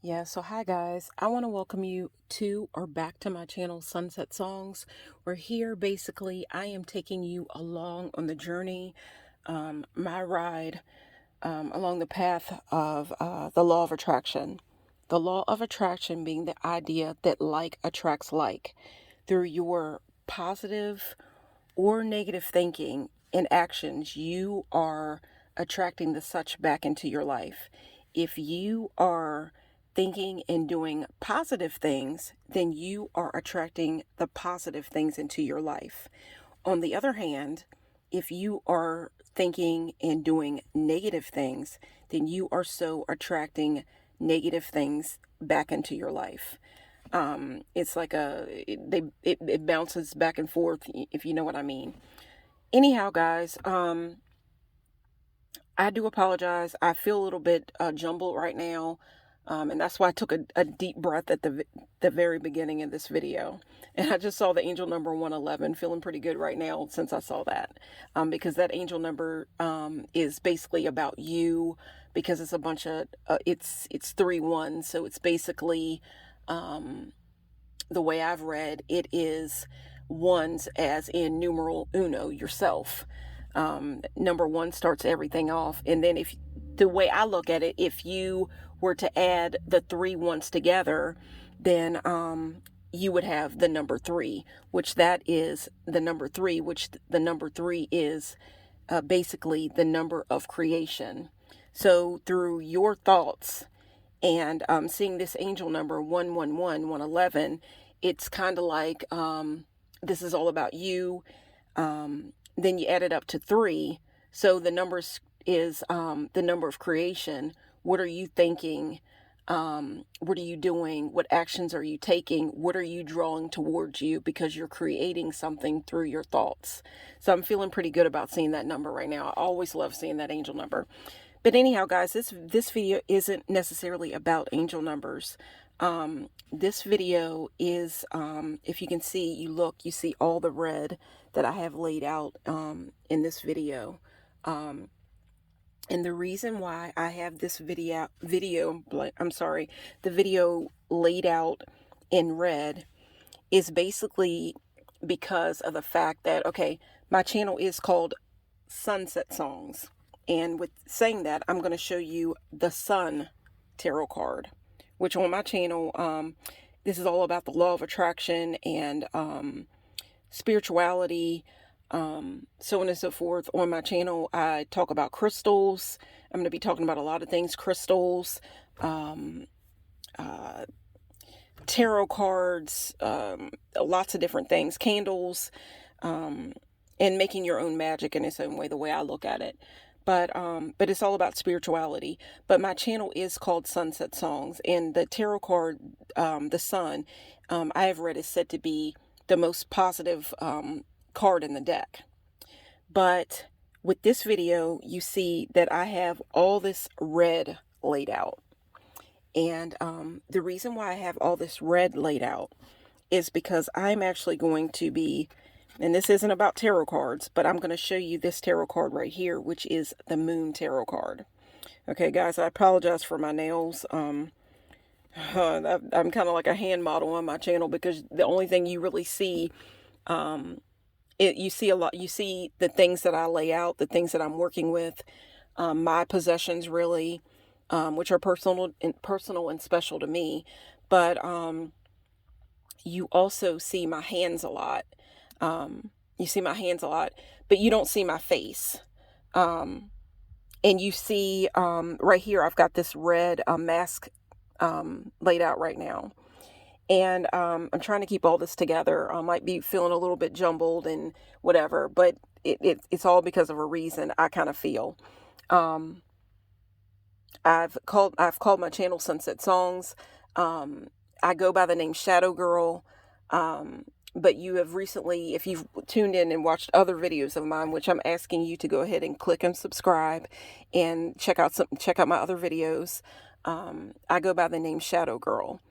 Yeah, so hi guys. I want to welcome you to or back to my channel, Sunset Songs. Where here, basically, I am taking you along on the journey, my ride along the path of the law of attraction. The law of attraction being the idea that like attracts like. Through your positive or negative thinking and actions, you are attracting the such back into your life. If you are thinking and doing positive things, then you are attracting the positive things into your life. On the other hand, if you are thinking and doing negative things, then you are so attracting negative things back into your life. It's like it bounces back and forth, if you know what I mean. Anyhow, guys, I do apologize. I feel a little bit jumbled right now. And that's why I took a deep breath at the very beginning of this video. And I just saw the angel number 111, feeling pretty good right now since I saw that. Because that angel number is basically about you, because it's a bunch of, it's 3 1. So it's basically, the way I've read, it is ones as in numeral uno, yourself. Number 1 starts everything off. And then if the way I look at it, if you were to add the 3 ones together, then you would have the number 3, which that is the number 3, which the number 3 is basically the number of creation. So through your thoughts and seeing this angel number 111, 111, it's kind of like this is all about you. Then you add it up to 3. So the numbers is the number of creation. What are you thinking? What are you doing? What actions are you taking? What are you drawing towards you? Because you're creating something through your thoughts. So I'm feeling pretty good about seeing that number right now. I always love seeing that angel number. But anyhow, guys, this video isn't necessarily about angel numbers. This video is, if you can see, you see all the red that I have laid out in this video. And the reason why I have this video, the video laid out in red is basically because of the fact that, okay, my channel is called Sunset Songs. And with saying that, I'm going to show you the Sun Tarot card, which on my channel, this is all about the law of attraction and spirituality, so on and so forth. On my channel, I talk about crystals. I'm going to be talking about a lot of things, crystals, tarot cards, lots of different things, candles, and making your own magic in its own way, the way I look at it. But it's all about spirituality. But my channel is called Sunset Songs, and the tarot card, the sun, I have read is said to be the most positive card in the deck. But with this video, you see that I have all this red laid out. And the reason why I have all this red laid out is because I'm actually going to be, and this isn't about tarot cards, but I'm going to show you this tarot card right here, which is the Moon Tarot card. Okay, guys, I apologize for my nails. I'm kind of like a hand model on my channel, because the only thing you really see, you see the things that I lay out, the things that I'm working with, my possessions really, which are personal and special to me. But you also see my hands a lot. You see my hands a lot, but you don't see my face. And you see right here, I've got this red mask laid out right now. And I'm trying to keep all this together. I might be feeling a little bit jumbled and whatever, but it's all because of a reason, I kind of feel. I've called my channel Sunset Songs. I go by the name Shadow Girl. But you have recently, if you've tuned in and watched other videos of mine, which I'm asking you to go ahead and click and subscribe and check out my other videos. I go by the name Shadow Girl.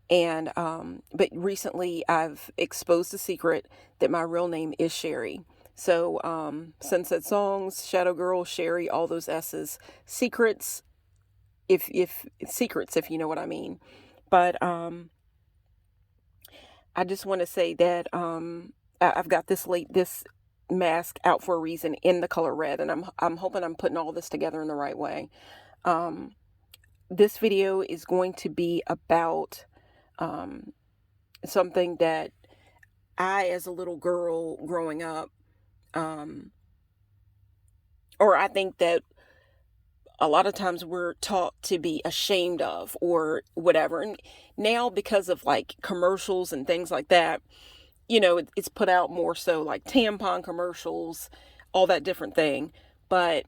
And but recently I've exposed the secret that my real name is Sherry. So Sunset Songs, Shadow Girl, Sherry, all those S's, secrets if secrets, if you know what I mean. But I just want to say that I've got this mask out for a reason in the color red, and I'm hoping I'm putting all this together in the right way. Um, this video is going to be about something that I, as a little girl growing up, or I think that a lot of times we're taught to be ashamed of or whatever. And now, because of like commercials and things like that, it's put out more so, like tampon commercials, all that different thing. But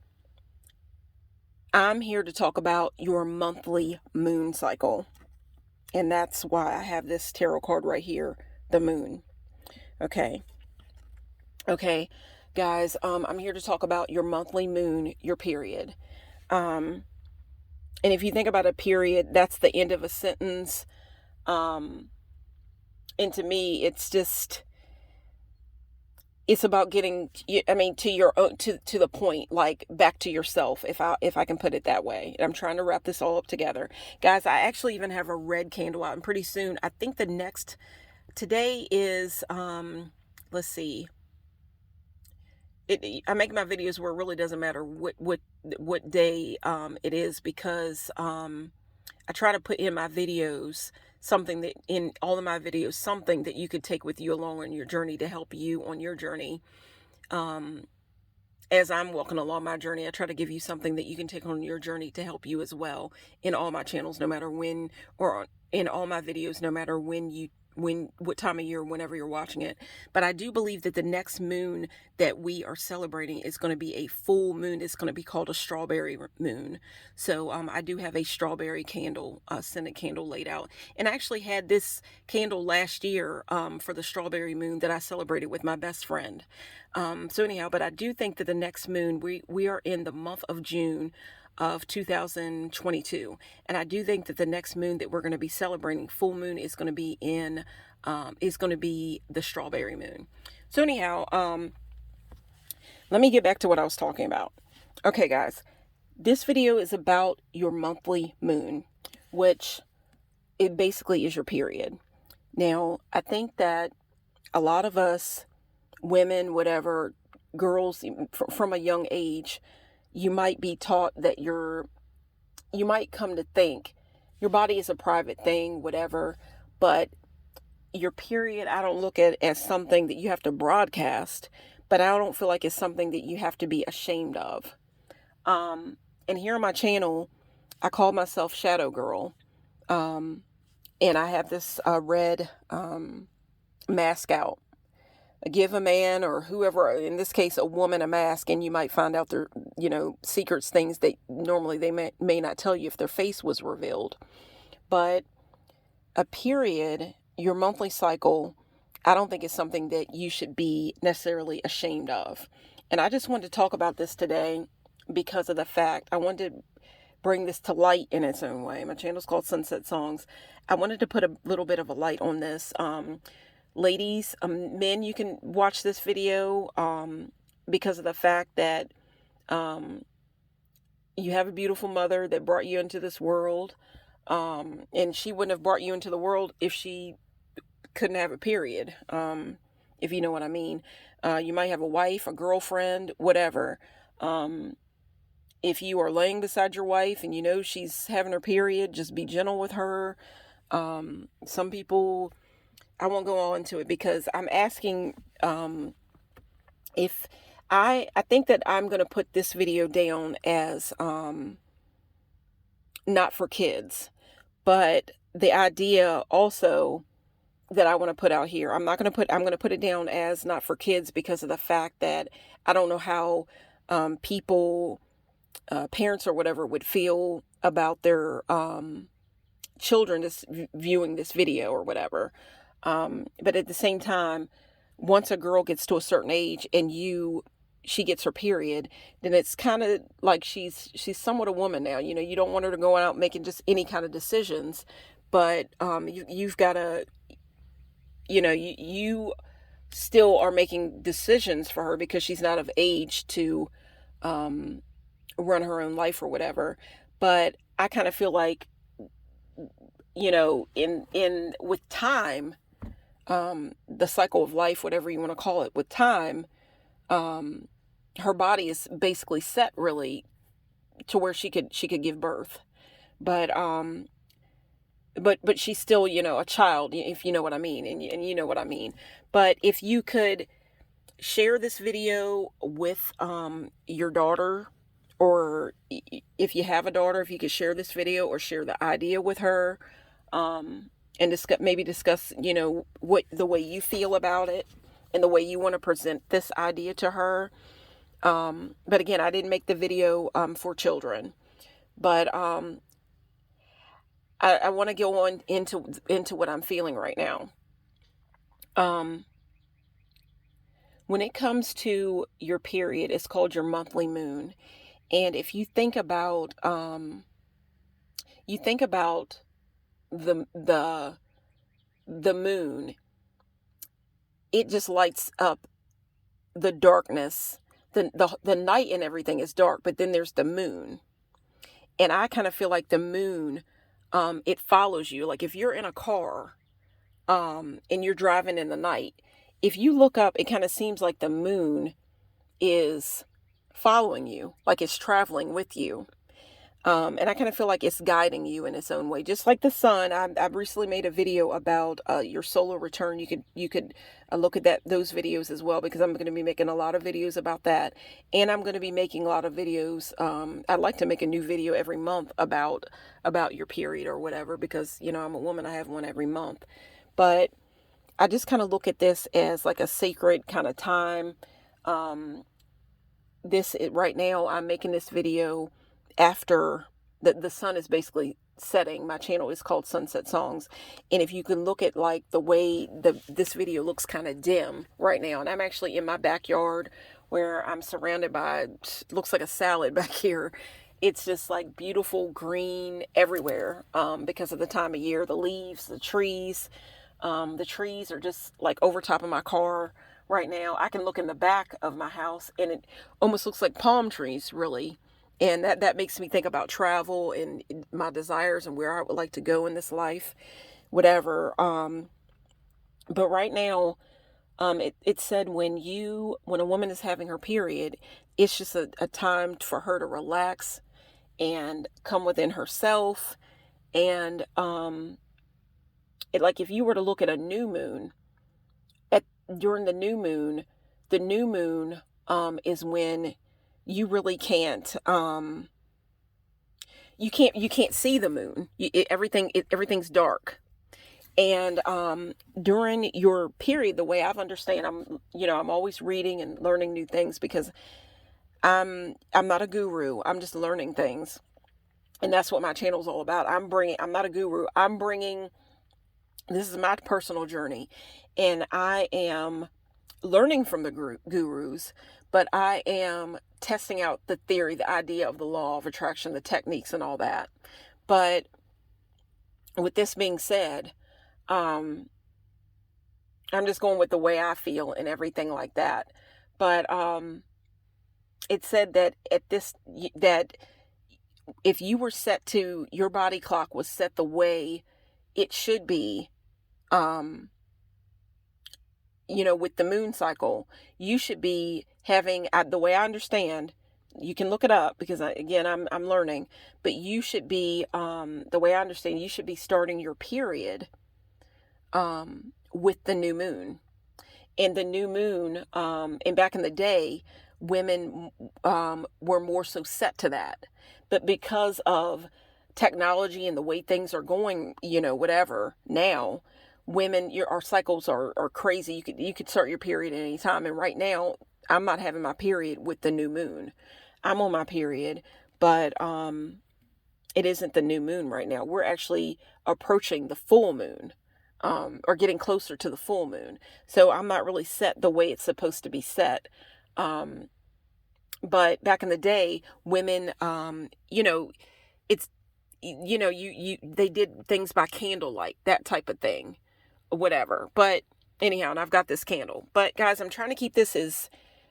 I'm here to talk about your monthly moon cycle. And that's why I have this tarot card right here, the moon. Okay. Okay, guys, I'm here to talk about your monthly moon, your period. And if you think about a period, that's the end of a sentence. And to me, it's about getting, to your own, to the point, like back to yourself, if I can put it that way. And I'm trying to wrap this all up together. Guys, I actually even have a red candle out, and pretty soon, I think today is, let's see. I make my videos where it really doesn't matter what day it is, because I try to put in my videos something that you could take with you along on your journey to help you on your journey. As I'm walking along my journey, I try to give you something that you can take on your journey to help you as well, in all my channels, no matter when, or in all my videos, no matter what time of year, whenever you're watching it. But I do believe that the next moon that we are celebrating is going to be a full moon. It's going to be called a strawberry moon. So I do have a strawberry candle, scented candle laid out. And I actually had this candle last year for the strawberry moon that I celebrated with my best friend. So anyhow, but I do think that the next moon, we are in the month of June of 2022, and I do think that the next moon that we're going to be celebrating, full moon, is going to be the strawberry moon. So anyhow, let me get back to what I was talking about. Okay, guys, this video is about your monthly moon, which it basically is your period. Now, I think that a lot of us women, whatever, girls, from a young age, you might be taught that you might come to think your body is a private thing, whatever, but your period, I don't look at it as something that you have to broadcast, but I don't feel like it's something that you have to be ashamed of. And here on my channel, I call myself Shadow Girl. And I have this red mask out. Give a man, or whoever, in this case a woman, a mask, and you might find out their secrets, things that normally they may not tell you if their face was revealed. But a period, your monthly cycle, I don't think is something that you should be necessarily ashamed of. And I just wanted to talk about this today because of the fact I wanted to bring this to light in its own way. My channel's called Sunset Songs. I wanted to put a little bit of a light on this. Ladies, men, you can watch this video because of the fact that you have a beautiful mother that brought you into this world, and she wouldn't have brought you into the world if she couldn't have a period, if you know what I mean. You might have a wife, a girlfriend, whatever. If you are laying beside your wife and she's having her period, just be gentle with her. Some people, I won't go all into it because I'm asking if I think that I'm going to put this video down as not for kids, but the idea also that I want to put out here, I'm going to put it down as not for kids because of the fact that I don't know how people, parents or whatever, would feel about their children just viewing this video or whatever. But at the same time, once a girl gets to a certain age and she gets her period, then it's kind of like she's somewhat a woman now. You don't want her to go out making just any kind of decisions, but you've got to, you still are making decisions for her because she's not of age to run her own life or whatever. But I kind of feel like, you know, in with time, the cycle of life, whatever you want to call it, with time, her body is basically set really to where she could give birth. But but she's still, you know, a child, if you know what I mean, and you know what I mean. But if you could share this video with your daughter, or if you have a daughter, if you could share this video or share the idea with her, and discuss, you know, what the way you feel about it and the way you want to present this idea to her. But again, I didn't make the video for children, but I want to go on into what I'm feeling right now. When it comes to your period, it's called your monthly moon. And if you think about the moon, it just lights up the darkness. The night and everything is dark, but then there's the moon. And I kind of feel like the moon, it follows you. Like if you're in a car, and you're driving in the night, if you look up, it kind of seems like the moon is following you, like it's traveling with you. And I kind of feel like it's guiding you in its own way, just like the sun. I've recently made a video about your solar return. You could look at those videos as well, because I'm going to be making a lot of videos about that, and I'm going to be making a lot of videos. I'd like to make a new video every month about your period or whatever, because you know I'm a woman. I have one every month, but I just kind of look at this as like a sacred kind of time. Right now, I'm making this video after the sun is basically setting. My channel is called Sunset Songs, and if you can look at like the way this video looks kind of dim right now, and I'm actually in my backyard where I'm surrounded by, looks like a salad back here. It's just like beautiful green everywhere, because of the time of year. The leaves, the trees are just like over top of my car right now. I can look in the back of my house and it almost looks like palm trees, really. And that makes me think about travel and my desires and where I would like to go in this life, whatever. But right now, it said when a woman is having her period, it's just a time for her to relax and come within herself. And like if you were to look at a new moon, during the new moon is when you really can't you can't see the moon. Everything's dark. And during your period, the way I've understand, I'm always reading and learning new things, because I'm not a guru. I'm just learning things. And that's what my channel's all about. I'm not a guru. This is my personal journey, and I am learning from the gurus, but I am testing out the theory, the idea of the law of attraction, the techniques and all that. But with this being said, I'm just going with the way I feel and everything like that. But it said that that if you were set to, your body clock was set the way it should be, with the moon cycle, you should be having, the way I understand, you can look it up, because I'm learning, but you should be, the way I understand, you should be starting your period with the new moon. And the new moon, and back in the day, women were more so set to that. But because of technology and the way things are going, whatever, now, women, our cycles are crazy. You could start your period at any time. And right now, I'm not having my period with the new moon. I'm on my period, but it isn't the new moon right now. We're actually approaching the full moon, or getting closer to the full moon. So I'm not really set the way it's supposed to be set. But back in the day, women, it's, they did things by candlelight, that type of thing, whatever. But anyhow, and I've got this candle. But guys, I'm trying to keep this as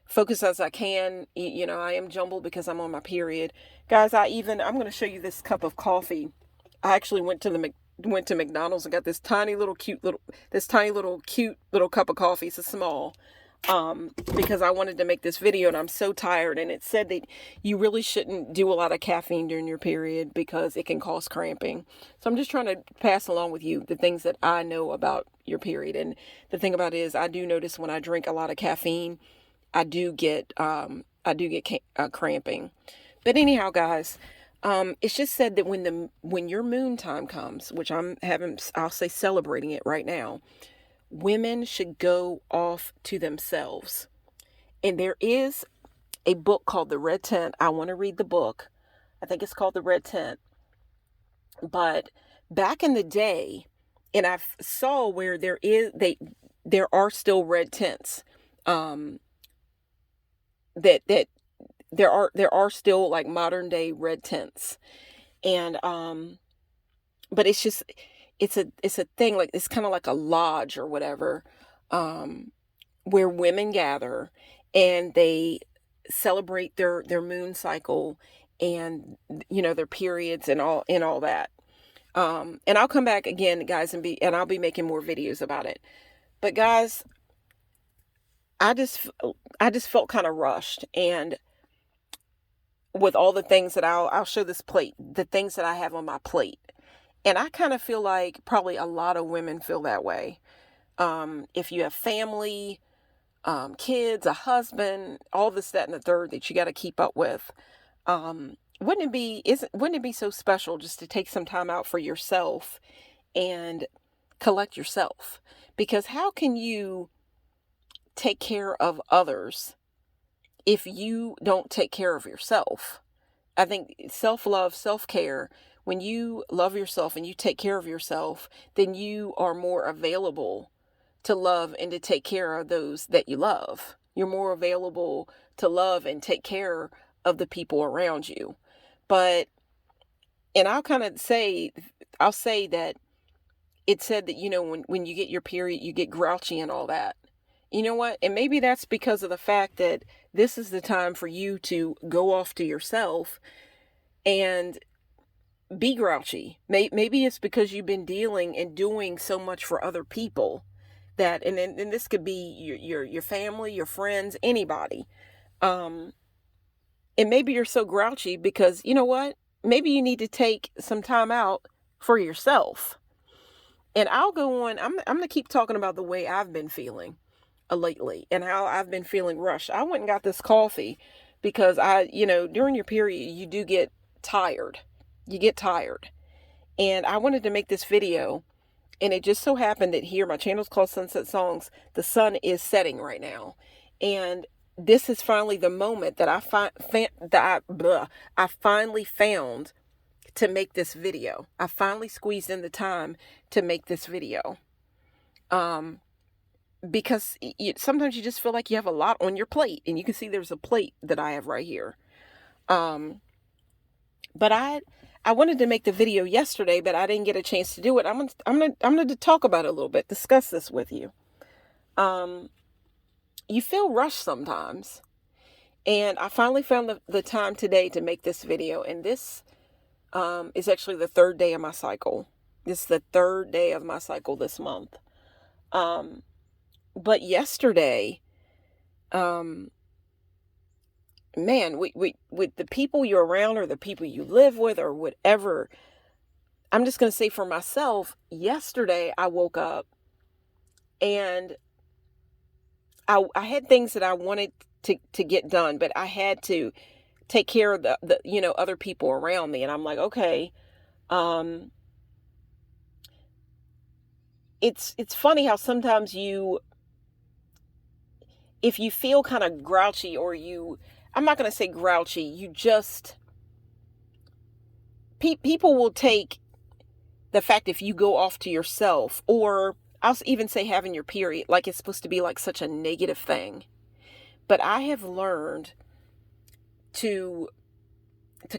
focus as I can. You know, I am jumbled because I'm on my period. Guys, I'm going to show you this cup of coffee. I actually went to McDonald's and got this tiny little cute little cup of coffee. It's a small, because I wanted to make this video, and I'm so tired. And it said that you really shouldn't do a lot of caffeine during your period because it can cause cramping. So I'm just trying to pass along with you the things that I know about your period. And the thing about it is, I do notice when I drink a lot of caffeine, I do get cramping. But anyhow, guys, it's just said that when your moon time comes, which I'll say celebrating it right now, women should go off to themselves. And there is a book called The Red Tent. I want to read the book. I think it's called The Red Tent. But back in the day, and I saw where there are still red tents. That there are still like modern day red tents. And but it's a thing, like it's kind of like a lodge or whatever, where women gather and they celebrate their moon cycle and, you know, their periods and all that. And I'll come back again, guys, and I'll be making more videos about it. But guys, I just felt kind of rushed, and with all the things that I'll show this plate, the things that I have on my plate. And I kind of feel like probably a lot of women feel that way. If you have family, kids, a husband, all this, that, and the third that you got to keep up with, wouldn't it be so special just to take some time out for yourself and collect yourself? Because how can you take care of others if you don't take care of yourself? I think self-love, self-care, when you love yourself and you take care of yourself, then you are more available to love and to take care of those that you love. You're more available to love and take care of the people around you. And I'll say that it said that, you know, when you get your period, you get grouchy and all that. You know what? And maybe that's because of the fact that this is the time for you to go off to yourself and be grouchy. Maybe it's because you've been dealing and doing so much for other people that, and this could be your family, your friends, anybody. And maybe you're so grouchy because, you know what? Maybe you need to take some time out for yourself. And I'll go on. I'm going to keep talking about the way I've been feeling lately and how I've been feeling rushed. I went and got this coffee because during your period, you do get tired. You get tired. And I wanted to make this video, and it just so happened that here, my channel's called Sunset Songs. The sun is setting right now. And this is finally the moment that I finally found to make this video. I finally squeezed in the time to make this video. Because sometimes you just feel like you have a lot on your plate, and you can see there's a plate that I have right here. But I wanted to make the video yesterday, but I didn't get a chance to do it. I'm going to talk about it a little bit, discuss this with you. You feel rushed sometimes, and I finally found the time today to make this video, and this is actually the third day of my cycle. This is the third day of my cycle this month. But yesterday, man, with the people you're around or the people you live with or whatever, I'm just going to say for myself, yesterday I woke up and I had things that I wanted to get done, but I had to take care of the other people around me. And I'm like, okay, it's funny how sometimes if you feel kind of grouchy, or I'm not going to say grouchy, you just, people will take the fact if you go off to yourself, or I'll even say having your period, like it's supposed to be like such a negative thing. But I have learned to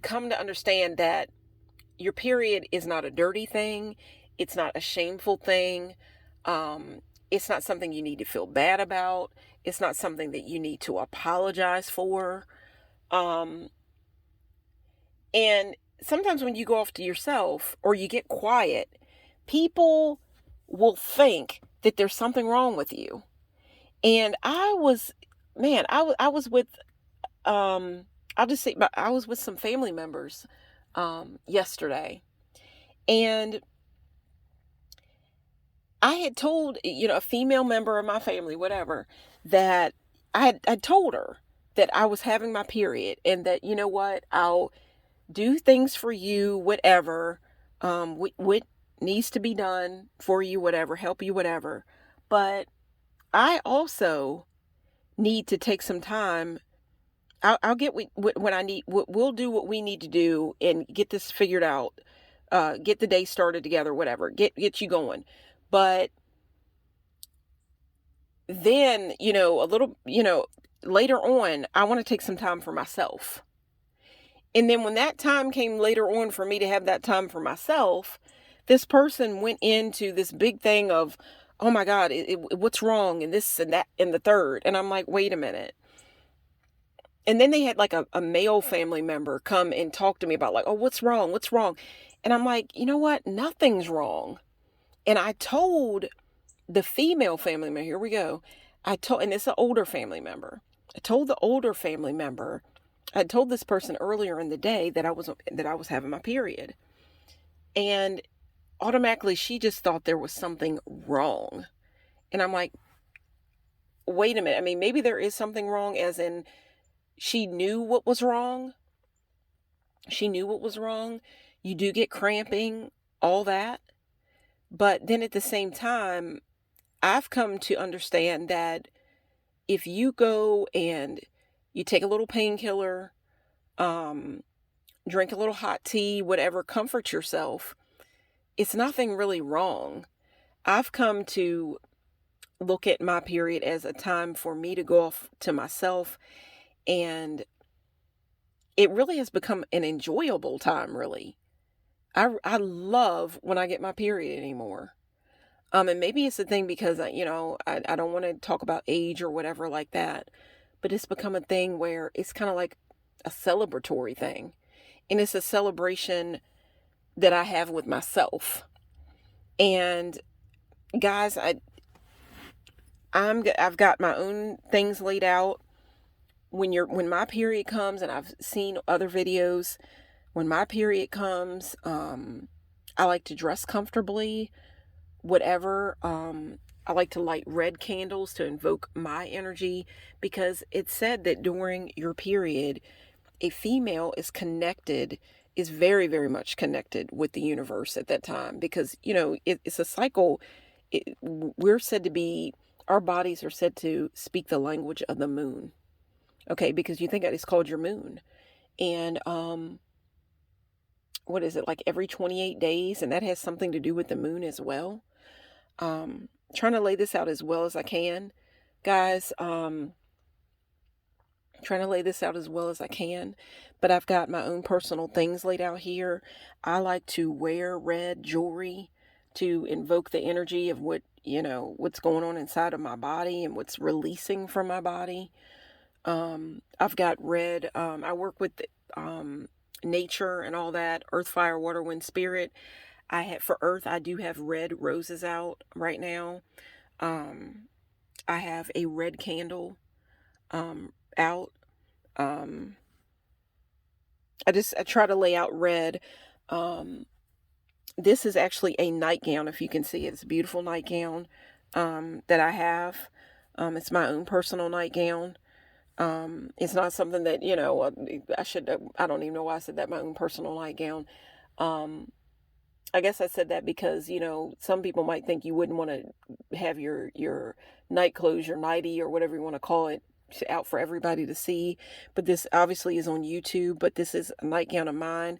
come to understand that your period is not a dirty thing. It's not a shameful thing. It's not something you need to feel bad about. It's not something that you need to apologize for. Um, and sometimes when you go off to yourself or you get quiet, people will think that there's something wrong with you. And I was, man, I was with, I'll just say, I was with some family members yesterday. And I had told, a female member of my family, whatever, that I told her that I was having my period and that, you know what, I'll do things for you, whatever, what needs to be done for you, whatever, help you, whatever. But I also need to take some time. I'll get what I need. We'll do what we need to do and get this figured out. Get the day started together, whatever. Get you going. But then, a little, later on, I want to take some time for myself. And then when that time came later on for me to have that time for myself, this person went into this big thing of, oh my God, what's wrong? And this and that and the third. And I'm like, wait a minute. And then they had like a male family member come and talk to me about like, oh, what's wrong? What's wrong? And I'm like, you know what? Nothing's wrong. And I told the female family member, here we go. And it's an older family member. I told the older family member, I told this person earlier in the day that I was having my period. And automatically she just thought there was something wrong. And I'm like, wait a minute. I mean, maybe there is something wrong, as in she knew what was wrong. She knew what was wrong. You do get cramping, all that. But then at the same time, I've come to understand that if you go and you take a little painkiller, drink a little hot tea, whatever, comfort yourself, it's nothing really wrong. I've come to look at my period as a time for me to go off to myself, and it really has become an enjoyable time, really. I love when I get my period anymore. And maybe it's the thing because, I don't want to talk about age or whatever like that, but it's become a thing where it's kind of like a celebratory thing. And it's a celebration that I have with myself. And guys, I've got my own things laid out. When my period comes, and I've seen other videos, when my period comes, I like to dress comfortably, whatever. I like to light red candles to invoke my energy, because it's said that during your period, a female is very, very much connected with the universe at that time, because, it's a cycle. Our bodies are said to speak the language of the moon. Okay, because you think it's called your moon. And what is it, like every 28 days? And that has something to do with the moon as well. Trying to lay this out as well as I can, guys. Trying to lay this out as well as I can. But I've got my own personal things laid out here. I like to wear red jewelry to invoke the energy of what's going on inside of my body and what's releasing from my body. I've got red, I work with nature and all that, earth, fire, water, wind, spirit. For earth, I do have red roses out right now. I have a red candle, out. I try to lay out red. This is actually a nightgown, if you can see it. It's a beautiful nightgown, that I have. It's my own personal nightgown. It's not something that, I don't even know why I said that, my own personal nightgown. I guess I said that because, some people might think you wouldn't want to have your night clothes, your nightie, or whatever you want to call it, out for everybody to see. But this obviously is on YouTube, but this is a nightgown of mine.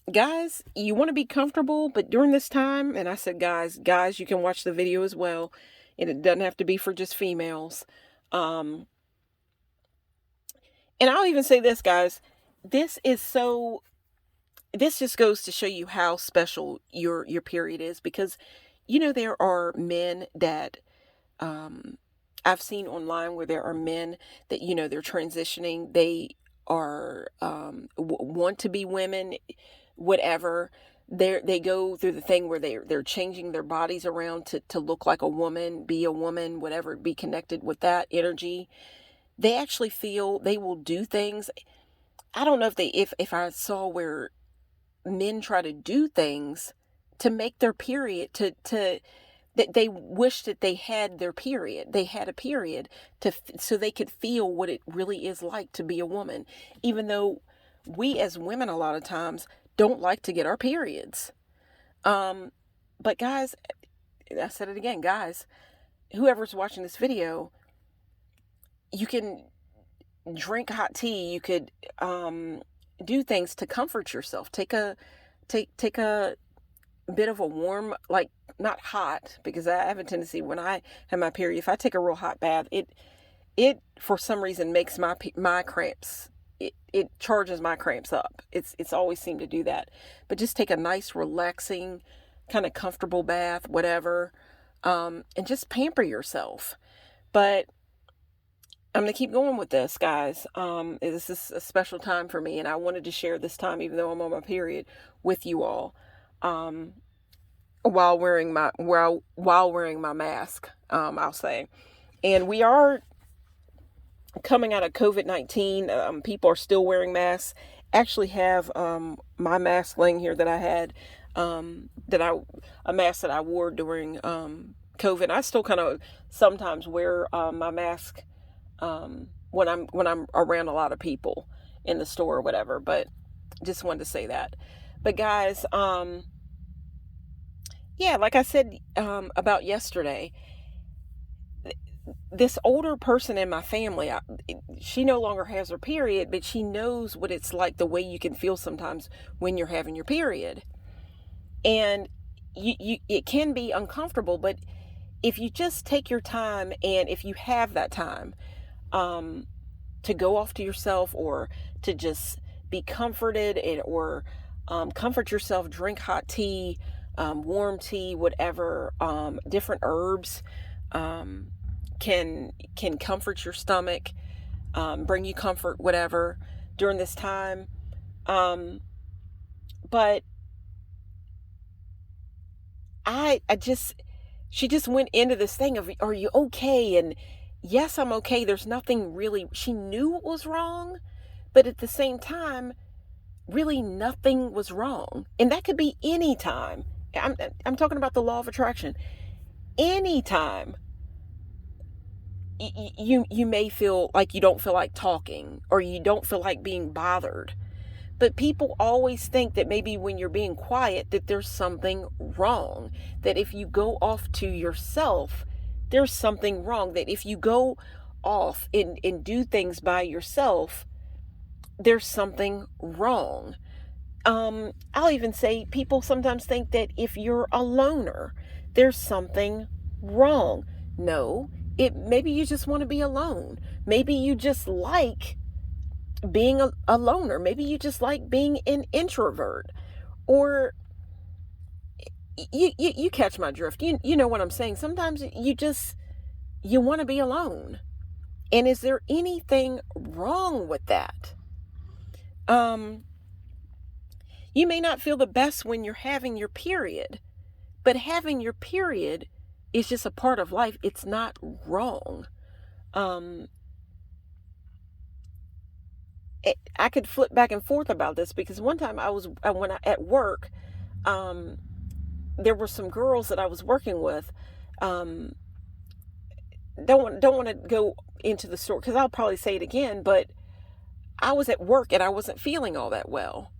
Guys, you want to be comfortable, but during this time, and I said, guys, you can watch the video as well. And it doesn't have to be for just females. And I'll even say this, guys, this just goes to show you how special your period is, because, there are men that I've seen online where there are men that, they're transitioning. They are, want to be women, whatever. They go through the thing where they're changing their bodies around to look like a woman, be a woman, whatever, be connected with that energy. They actually feel they will do things. I don't know if I saw where men try to do things to make their period that they wish that they had their period. They had a period so they could feel what it really is like to be a woman, even though we as women a lot of times don't like to get our periods. But guys, I said it again, guys, whoever's watching this video, you can drink hot tea. You could do things to comfort yourself. Take a bit of a warm, like, not hot, because I have a tendency when I have my period, if I take a real hot bath, it for some reason makes my cramps. It charges my cramps up. It's always seemed to do that. But just take a nice, relaxing, kind of comfortable bath, whatever, and just pamper yourself. But I'm going to keep going with this, guys. This is a special time for me, and I wanted to share this time, even though I'm on my period, with you all, while wearing my mask, I'll say. And we are coming out of COVID-19. People are still wearing masks. Actually have my mask laying here that I had, a mask that I wore during COVID. I still kind of sometimes wear my mask when I'm around a lot of people in the store or whatever, but just wanted to say that. But guys, yeah, like I said about yesterday, this older person in my family, she no longer has her period, but she knows what it's like, the way you can feel sometimes when you're having your period. And it can be uncomfortable, but if you just take your time, and if you have that time, to go off to yourself, or to just be comforted, or comfort yourself, drink hot tea, warm tea, whatever, different herbs can comfort your stomach, bring you comfort, whatever, during this time. But she just went into this thing of, are you okay? And yes, I'm okay. There's nothing really, she knew what was wrong, but at the same time, really nothing was wrong. And that could be any time. I'm talking about the law of attraction. Anytime you may feel like you don't feel like talking, or you don't feel like being bothered. But people always think that maybe when you're being quiet, that there's something wrong. That if you go off to yourself, there's something wrong. That if you go off and do things by yourself, there's something wrong. I'll even say people sometimes think that if you're a loner, there's something wrong. No, maybe you just want to be alone. Maybe you just like being a loner. Maybe you just like being an introvert, or you catch my drift. You know what I'm saying. Sometimes you want to be alone. And is there anything wrong with that? You may not feel the best when you're having your period, but having your period is just a part of life. It's not wrong. I could flip back and forth about this, because one time at work, there were some girls that I was working with. Don't want to go into the story, because I'll probably say it again, but I was at work and I wasn't feeling all that well.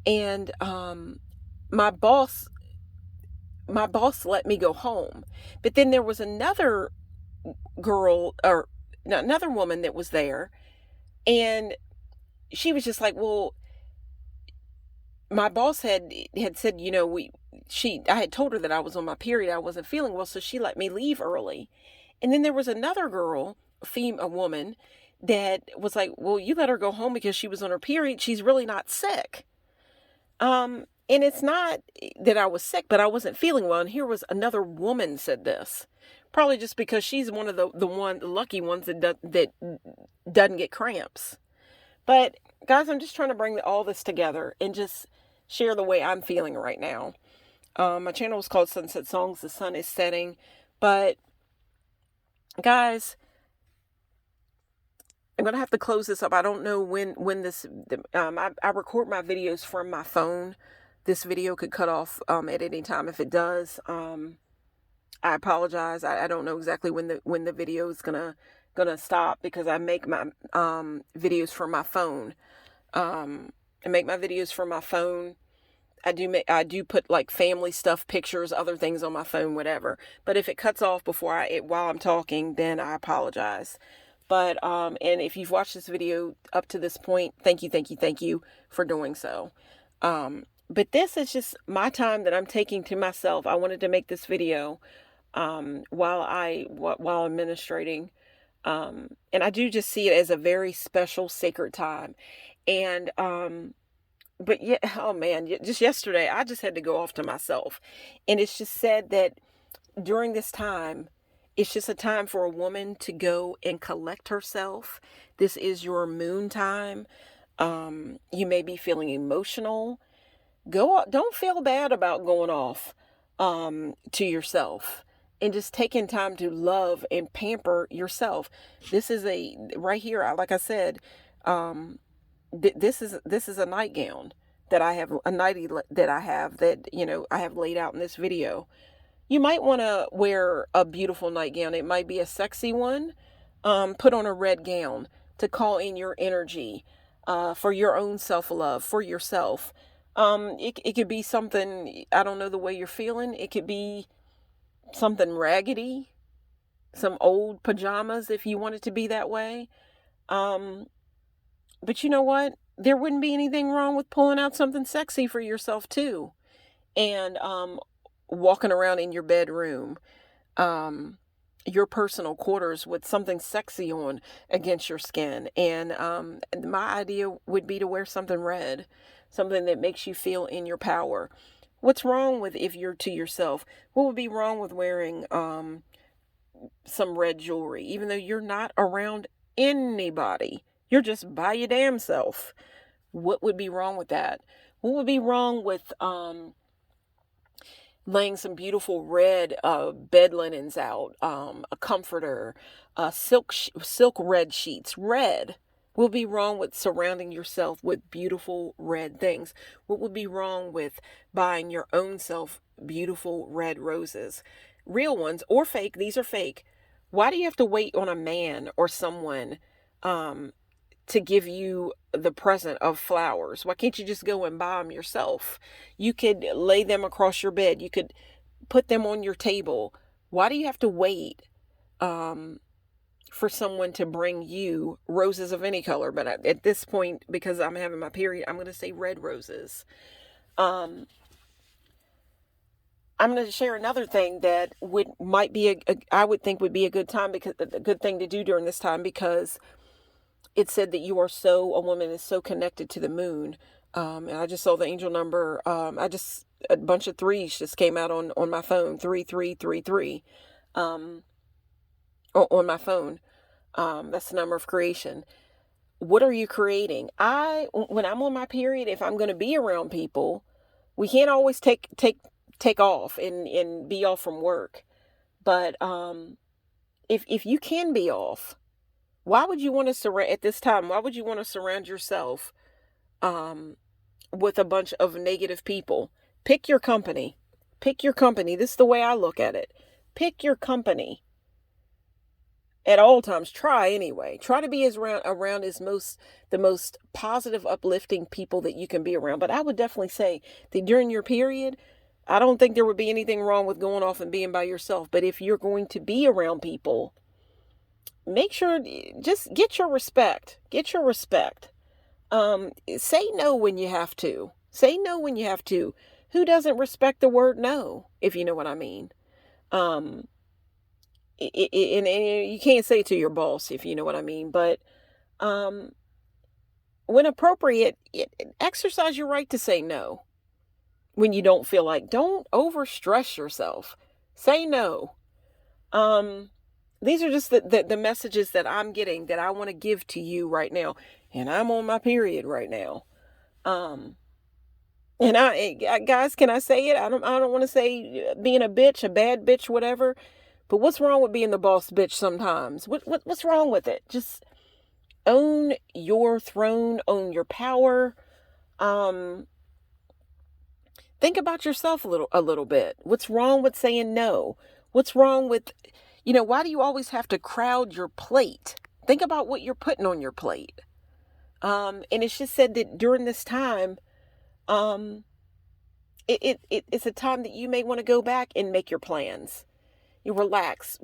And my boss let me go home. But then there was another girl, or another woman that was there, and she was just like, well, my boss had said, I had told her that I was on my period, I wasn't feeling well, so she let me leave early. And then there was another girl, a woman, that was like, well, you let her go home because she was on her period. She's really not sick. And it's not that I was sick, but I wasn't feeling well. And here was another woman said this, probably just because she's one of the lucky ones that doesn't get cramps. But guys, I'm just trying to bring all this together and just share the way I'm feeling right now. My channel is called Sunset Songs. The sun is setting, but guys, I'm gonna have to close this up. I don't know when this. I record my videos from my phone. This video could cut off at any time. If it does, I apologize. I don't know exactly when the video is gonna stop, because I make my videos from my phone. I make my videos from my phone. I do put like family stuff, pictures, other things on my phone, whatever. But if it cuts off while I'm talking, then I apologize. But and if you've watched this video up to this point, thank you for doing so. But this is just my time that I'm taking to myself. I wanted to make this video while I'm ministrating. And I do just see it as a very special, sacred time. And but yeah, oh man, just yesterday I just had to go off to myself. And it's just said that during this time, it's just a time for a woman to go and collect herself. This is your moon time. You may be feeling emotional. Don't feel bad about going off to yourself and just taking time to love and pamper yourself. This is right here, like I said, this is a nightgown that I have, a nightie that I have, that I have laid out in this video. You might want to wear a beautiful nightgown. It might be a sexy one. Put on a red gown to call in your energy, for your own self-love, for yourself. It could be something, I don't know the way you're feeling. It could be something raggedy, some old pajamas if you want it to be that way. But you know what? There wouldn't be anything wrong with pulling out something sexy for yourself too. And walking around in your bedroom, your personal quarters with something sexy on against your skin. And my idea would be to wear something red, something that makes you feel in your power. What's wrong with, if you're to yourself, what would be wrong with wearing some red jewelry, even though you're not around anybody? You're just by your damn self. What would be wrong with that? What would be wrong with laying some beautiful red bed linens out, a comforter, silk red sheets, red? What would be wrong with surrounding yourself with beautiful red things? What would be wrong with buying your own self beautiful red roses? Real ones or fake? These are fake. Why do you have to wait on a man or someone to give you the present of flowers? Why can't you just go and buy them yourself? You could lay them across your bed. You could put them on your table. Why do you have to wait for someone to bring you roses of any color? But at this point, because I'm having my period, I'm going to say red roses. I'm going to share another thing that might be I would think would be a good time, because a good thing to do during this time, because it said that a woman is so connected to the moon. And I just saw the angel number. A bunch of threes just came out on my phone. 3333. On my phone. That's the number of creation. What are you creating? When I'm on my period, if I'm going to be around people, we can't always take off and be off from work. But if you can be off, why would you want to surround at this time? Why would you want to surround yourself with a bunch of negative people? Pick your company. Pick your company. This is the way I look at it. Pick your company. At all times, try anyway. Try to be around the most positive, uplifting people that you can be around. But I would definitely say that during your period, I don't think there would be anything wrong with going off and being by yourself. But if you're going to be around people, make sure, just get your respect. Get your respect. Say no when you have to. Say no when you have to. Who doesn't respect the word no, if you know what I mean? And you can't say it to your boss, if you know what I mean. But when appropriate, exercise your right to say no. when you don't feel like. Don't overstress yourself. Say no. These are just the messages that I'm getting that I want to give to you right now. And I'm on my period right now. And guys, can I say it? I don't want to say being a bitch, a bad bitch, whatever. But what's wrong with being the boss bitch sometimes? What's wrong with it? Just own your throne, own your power. Um, think about yourself a little bit. What's wrong with saying no? What's wrong with, why do you always have to crowd your plate? Think about what you're putting on your plate. And it's just said that during this time, um, it's a time that you may want to go back and make your plans. You relax,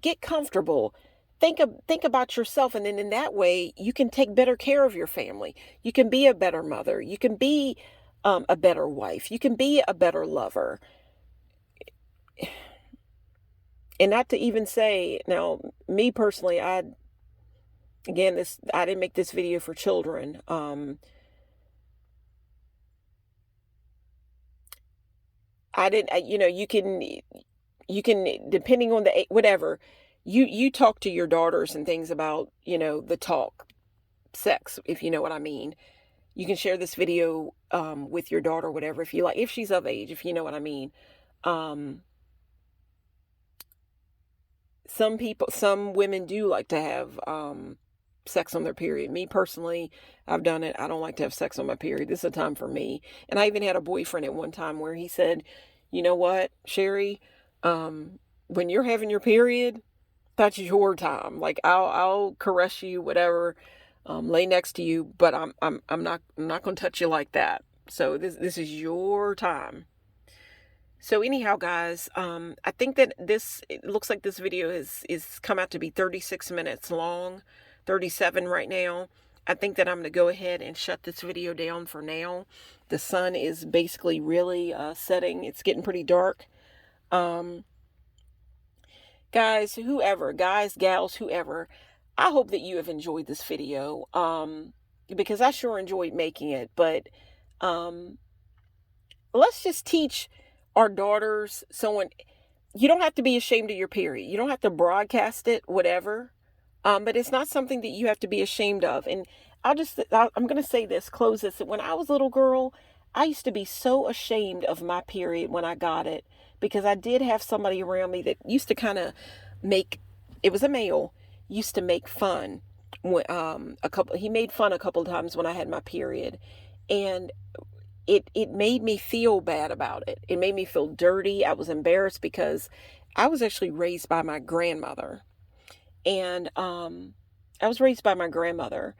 get comfortable. Think about yourself, and then in that way, you can take better care of your family. You can be a better mother. You can be a better wife. You can be a better lover. And not to even say, now, me personally, I didn't make this video for children. I didn't, you can, depending on the, whatever, you talk to your daughters and things about, the talk, sex, if you know what I mean. You can share this video with your daughter, whatever, if you like, if she's of age, if you know what I mean. Some women do like to have sex on their period. Me personally, I've done it. I don't like to have sex on my period. This is a time for me. And I even had a boyfriend at one time where he said, you know what, Sherry, when you're having your period, that's your time. Like I'll caress you, whatever, lay next to you, but I'm not going to touch you like that. So this is your time. So anyhow, guys, I think that it looks like this video is come out to be 36 minutes long, 37 right now. I think that I'm going to go ahead and shut this video down for now. The sun is basically really setting. It's getting pretty dark. Guys, gals, whoever, I hope that you have enjoyed this video, because I sure enjoyed making it. But let's just teach our daughters, you don't have to be ashamed of your period. You don't have to broadcast it, whatever. But it's not something that you have to be ashamed of. And I'm going to say this, close this. When I was a little girl, I used to be so ashamed of my period when I got it, because I did have somebody around me that used to kind of it was a male, used to make fun. He made fun a couple of times when I had my period. And it made me feel bad about it. It made me feel dirty. I was embarrassed because I was actually raised by my grandmother. And I was raised by my grandmother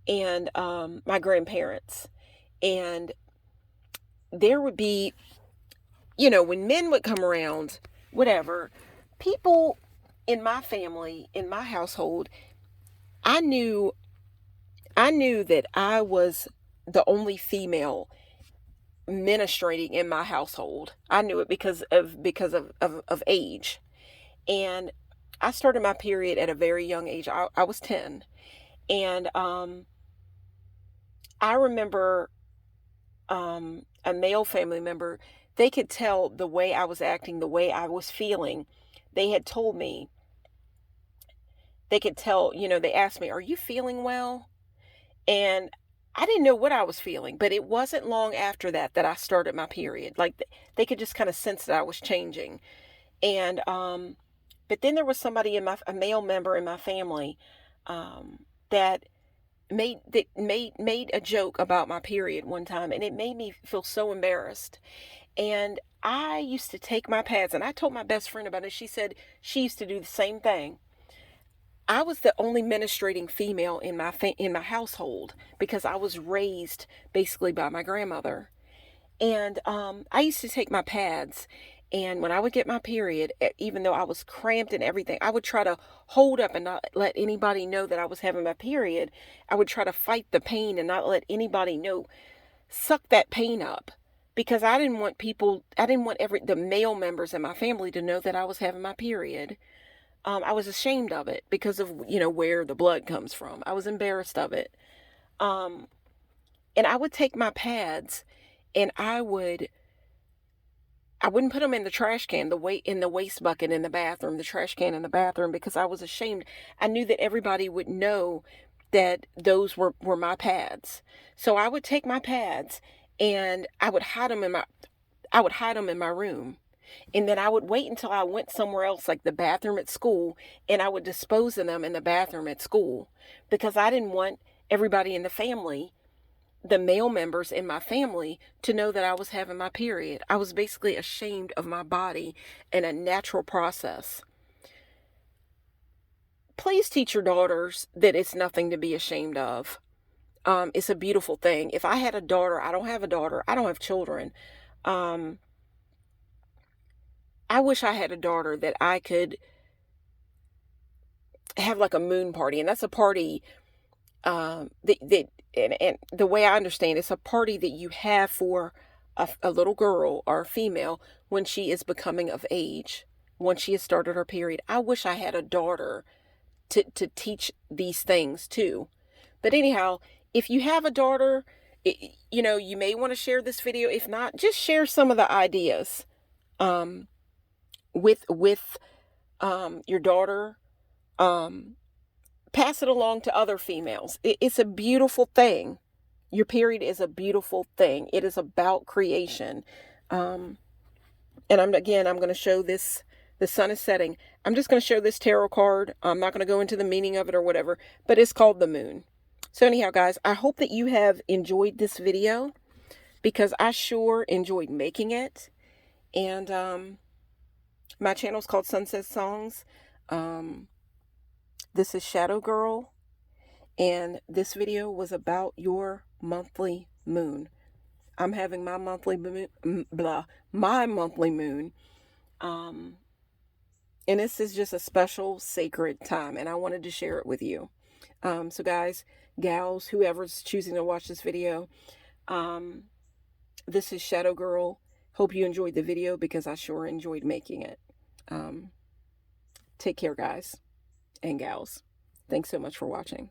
and my grandparents. And there would be, when men would come around, whatever, people in my family, in my household, I knew that I was the only female ministrating in my household. I knew it because of age. And I started my period at a very young age. I was 10. And I remember a male family member, they could tell the way I was acting, the way I was feeling. They had told me, they could tell, they asked me, are you feeling well? And I didn't know what I was feeling, but it wasn't long after that I started my period. Like they could just kind of sense that I was changing. And but then there was somebody a male member in my family that made a joke about my period one time, and it made me feel so embarrassed. And I used to take my pads, and I told my best friend about it. She said she used to do the same thing. I was the only ministrating female in my household because I was raised basically by my grandmother. And I used to take my pads, and when I would get my period, even though I was cramped and everything, I would try to hold up and not let anybody know that I was having my period. I would try to fight the pain and not let anybody know, suck that pain up, because I didn't want the male members in my family to know that I was having my period. I was ashamed of it because of, where the blood comes from. I was embarrassed of it. And I would take my pads and I wouldn't put them in the trash can, in the waste bucket in the bathroom, the trash can in the bathroom, because I was ashamed. I knew that everybody would know that those were my pads. So I would take my pads and I would hide them in my room. And then I would wait until I went somewhere else, like the bathroom at school, and I would dispose of them in the bathroom at school, because I didn't want everybody in the family, the male members in my family, to know that I was having my period. I was basically ashamed of my body and a natural process. Please teach your daughters that it's nothing to be ashamed of. It's a beautiful thing. If I had a daughter, I don't have a daughter, I don't have children. I wish I had a daughter that I could have like a moon party. And that's a party and the way I understand, it's a party that you have for a little girl or a female when she is becoming of age, once she has started her period. I wish I had a daughter to teach these things too. But anyhow, if you have a daughter, you may want to share this video. If not, just share some of the ideas with your daughter. Pass it along to other females. It's a beautiful thing. Your period is a beautiful thing. It is about creation. And I'm going to show this. The sun is setting. I'm just going to show this tarot card. I'm not going to go into the meaning of it or whatever, but it's called the moon. So anyhow, guys, I hope that you have enjoyed this video, because I sure enjoyed making it. And my channel is called Sunset Songs. This is Shadow Girl, and this video was about your monthly moon. I'm having my monthly moon, and this is just a special sacred time, and I wanted to share it with you. So guys, gals, whoever's choosing to watch this video, this is Shadow Girl. Hope you enjoyed the video, because I sure enjoyed making it. Take care, guys and gals. Thanks so much for watching.